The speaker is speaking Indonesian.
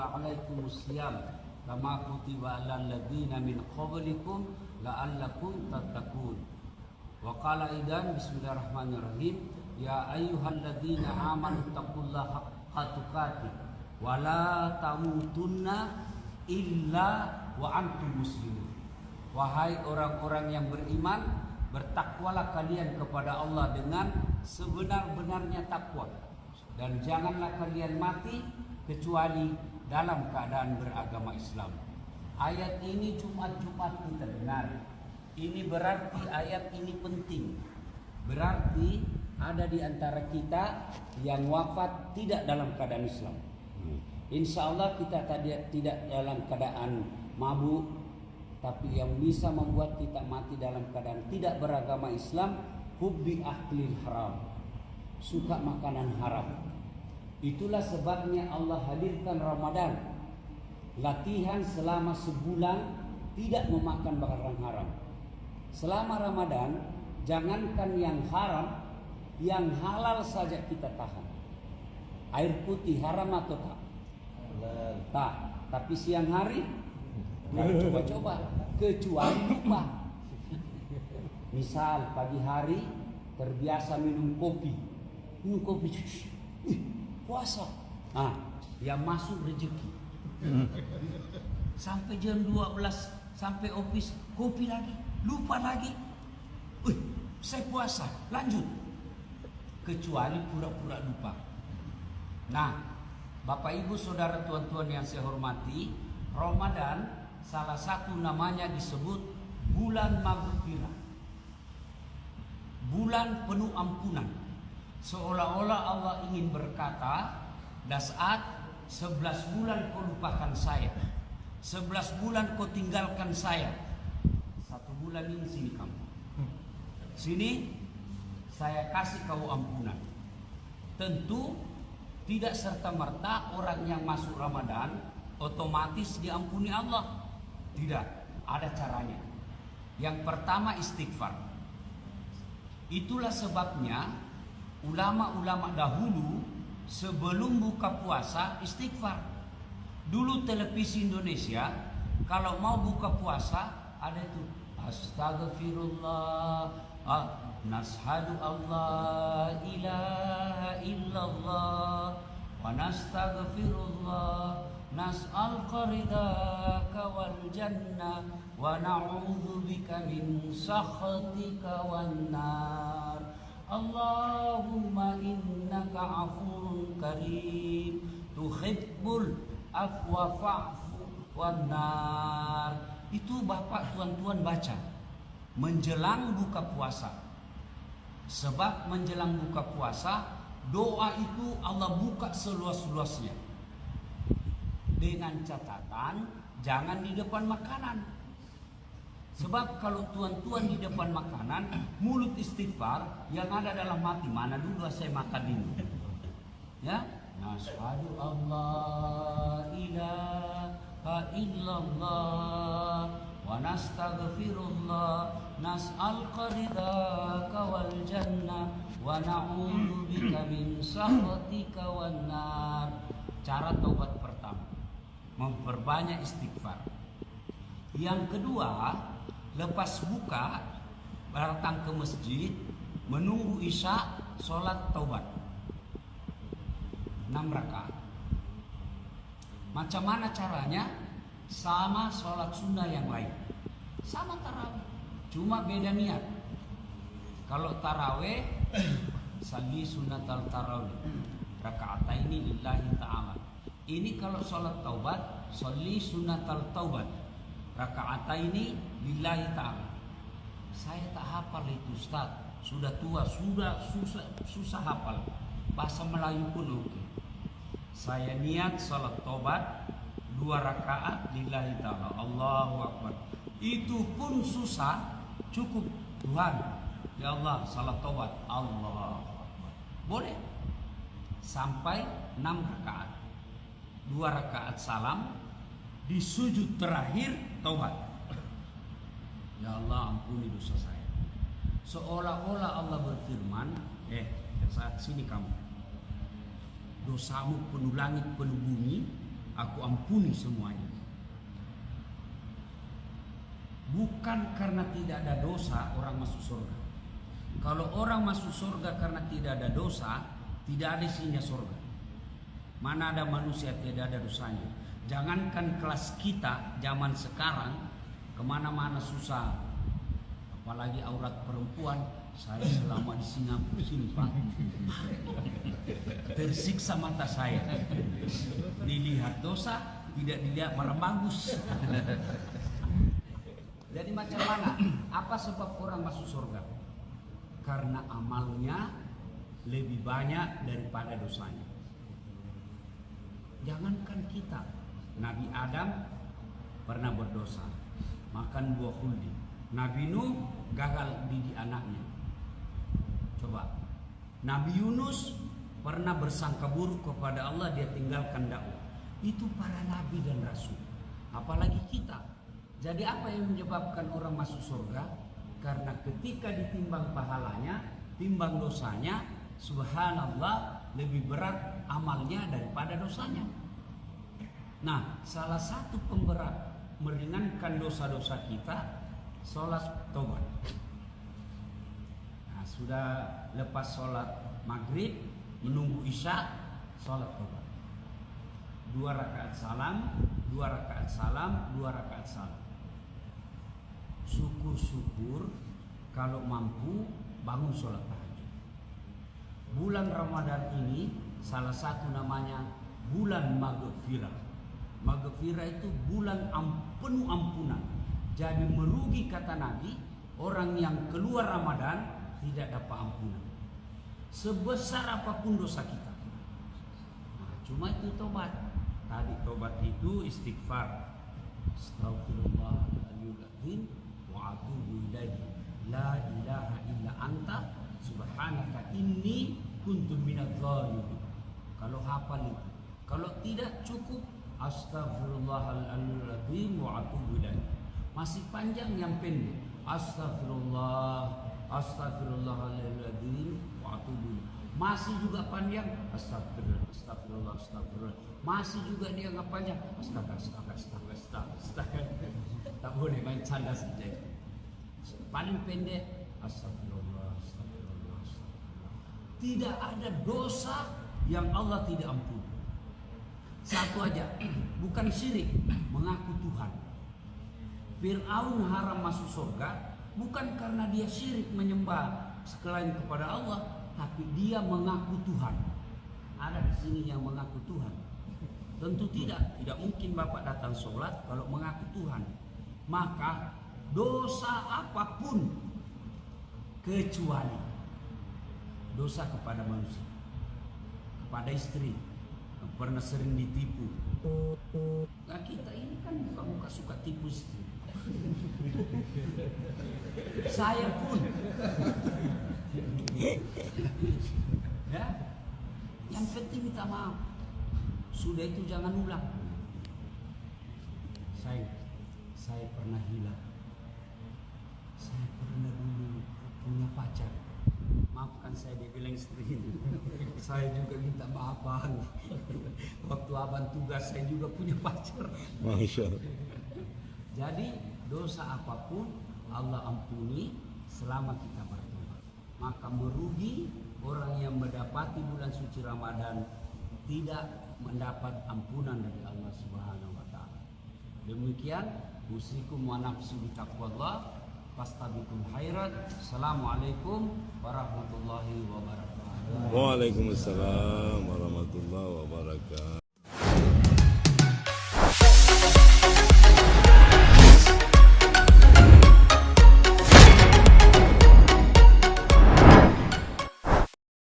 kutiba alaikumus syiyam kama kutiba alal ladzina min qablikum la'allakum tattaqun. Wa qala aidan bismillahirrahmanirrahim ya ayyuhalladzina amanu taqullaha haqqa tuqatih wa la tamutunna illa wa antum muslimun. Wahai orang-orang yang beriman, bertakwalah kalian kepada Allah dengan sebenar-benarnya takwa, dan janganlah kalian mati kecuali dalam keadaan beragama Islam. Ayat ini Jumat-Jumat kita dengar. Ini berarti ayat ini penting. Berarti ada di antara kita yang wafat tidak dalam keadaan Islam. Insya Allah kita tidak dalam keadaan mabuk, tapi yang bisa membuat kita mati dalam keadaan tidak beragama Islam, hubbi aklil haram, suka makanan haram. Itulah sebabnya Allah hadirkan Ramadan, latihan selama sebulan tidak memakan barang haram. Selama Ramadan, jangankan yang haram, yang halal saja kita tahan. Air putih haram atau tak? Tak. Tapi siang hari coba-coba, kecuali lupa. Misal pagi hari terbiasa minum kopi, puasa. Yang masuk rezeki. Sampai jam 12 sampai office kopi lagi, lupa lagi. Saya puasa, lanjut. Kecuali pura-pura lupa. Nah, Bapak Ibu Saudara tuan-tuan yang saya hormati, Ramadan salah satu namanya disebut bulan maghfirah, bulan penuh ampunan. Seolah-olah Allah ingin berkata, "Dasat 11 bulan kau lupakan saya, 11 bulan kau tinggalkan saya, 1 bulan ini sini kamu, sini saya kasih kau ampunan." Tentu tidak serta-merta orang yang masuk Ramadan otomatis diampuni Allah. Tidak, ada caranya. Yang pertama istighfar. Itulah sebabnya ulama-ulama dahulu sebelum buka puasa istighfar. Dulu televisi Indonesia kalau mau buka puasa ada itu astagfirullah, nashhadu Allah ilaha illallah wa nastaghfirullah nas'al qaridaka wal jannah wa na'udzu bika min sakhatika wan nar. Allahumma innaka afuwun karim tuhibbul afwa fa'fu wan nar. Itu Bapak tuan-tuan baca menjelang buka puasa. Sebab menjelang buka puasa doa itu Allah buka seluas-luasnya. Dengan catatan jangan di depan makanan. Sebab kalau tuan-tuan di depan makanan mulut istighfar, yang ada dalam hati mana dulu saya makan ini. Ya, nashhadu Allah ilaha illallah wa nastaghfirullah nas'al qaridaka wal jannah wa na'udzu bika min sakhatika wan nar. Cara taubat pertama, memperbanyak istighfar. Yang kedua, lepas buka datang ke masjid, menunggu isya, sholat taubat 6 rakaat. Macam mana caranya? Sama sholat sunnah yang lain, sama tarawih, cuma beda niat. Kalau tarawih salli sunnatal tarawih raka'ataini lillahi ta'ala. Ini kalau sholat taubat salli sunnatal taubat raka'ataini lillahi ta'ala. Saya tak hafal itu Ustaz, sudah tua, sudah susah hafal. Bahasa Melayu pun oke. Saya niat sholat taubat 2 rakaat lillahi ta'ala, Allahu Akbar. Itu pun susah, cukup Tuhan, ya Allah, salat taubat, Allahu Akbar. Boleh sampai 6 rakaat, 2 rakaat salam, di sujud terakhir taubat, ya Allah ampuni dosa saya. Seolah-olah Allah berfirman, saat sini kamu, dosamu penuh langit penuh bumi, aku ampuni semuanya. Bukan karena tidak ada dosa orang masuk surga. Kalau orang masuk surga karena tidak ada dosa, tidak ada isinya surga. Mana ada manusia tidak ada dosanya. Jangankan kelas kita zaman sekarang, kemana-mana susah. Apalagi aurat perempuan. Saya selama di Singapura sini Pak, tersiksa mata saya. Dilihat dosa, tidak dilihat barang bagus. Jadi macam mana? Apa sebab orang masuk surga? Karena amalnya lebih banyak daripada dosanya. Jangankan kita, Nabi Adam pernah berdosa, makan buah khuldi. Nabi Nuh gagal didik anaknya. Coba, Nabi Yunus pernah bersangka buruk kepada Allah, dia tinggalkan dakwah. Itu para nabi dan rasul. Apalagi kita. Jadi apa yang menyebabkan orang masuk surga? Karena ketika ditimbang pahalanya, timbang dosanya, subhanallah, lebih berat amalnya daripada dosanya. Nah, salah satu pemberat meringankan dosa-dosa kita, sholat taubat. Nah, sudah lepas sholat maghrib, menunggu isya, sholat taubat. 2 rakaat salam, 2 rakaat salam, 2 rakaat salam. Syukur-syukur kalau mampu bangun sholat tahajud. Bulan Ramadan ini salah satu namanya bulan maghfirah. Maghfirah itu bulan penuh ampunan. Jadi merugi kata Nabi, orang yang keluar Ramadan tidak dapat ampunan. Sebesar apapun dosa kita. Nah, cuma itu tobat. Tadi tobat itu istighfar. Astaghfirullahaladzim wa atubu ilaihi. La ilaha illa anta subhanaka inni kuntu minadz zalimin. Kalau hafal itu. Kalau tidak cukup astaghfirullahaladzim wa atubu ilaihi. Masih panjang yang pendek. Astagfirullahaladzim wa atubu ilaihi. Masih juga panjang. Astagfirullah. Masih juga dia nggak panjang. Astaga. Tak boleh main canda saja. Paling pendek. Astagfirullah. Tidak ada dosa yang Allah tidak ampuni. Satu aja, bukan syirik, mengaku Tuhan. Fir'aun haram masuk surga bukan karena dia syirik menyembah selain kepada Allah, tapi dia mengaku Tuhan. Ada di sini yang mengaku Tuhan? Tentu tidak mungkin Bapak datang sholat kalau mengaku Tuhan. Maka dosa apapun kecuali dosa kepada manusia, kepada istri, yang pernah sering ditipu. Nah, kita ini kan muka suka tipu istri. Saya pun. Ya, yang penting minta maaf. Sudah itu jangan ulang. Saya pernah hilang. Saya pernah dulu punya pacar. Maafkan saya, dia bilang istri. Saya juga minta maaf bang. Waktu abang tugas saya juga punya pacar. Masya Allah. Jadi dosa apapun Allah ampuni selama kita bertobat. Maka merugi orang yang mendapati bulan suci Ramadan tidak mendapat ampunan dari Allah Subhanahu wa taala. Demikian usikum wa nafsi bi taqwallah fastabiqul khairat. Assalamualaikum warahmatullahi wabarakatuh. Waalaikumsalam warahmatullahi wabarakatuh.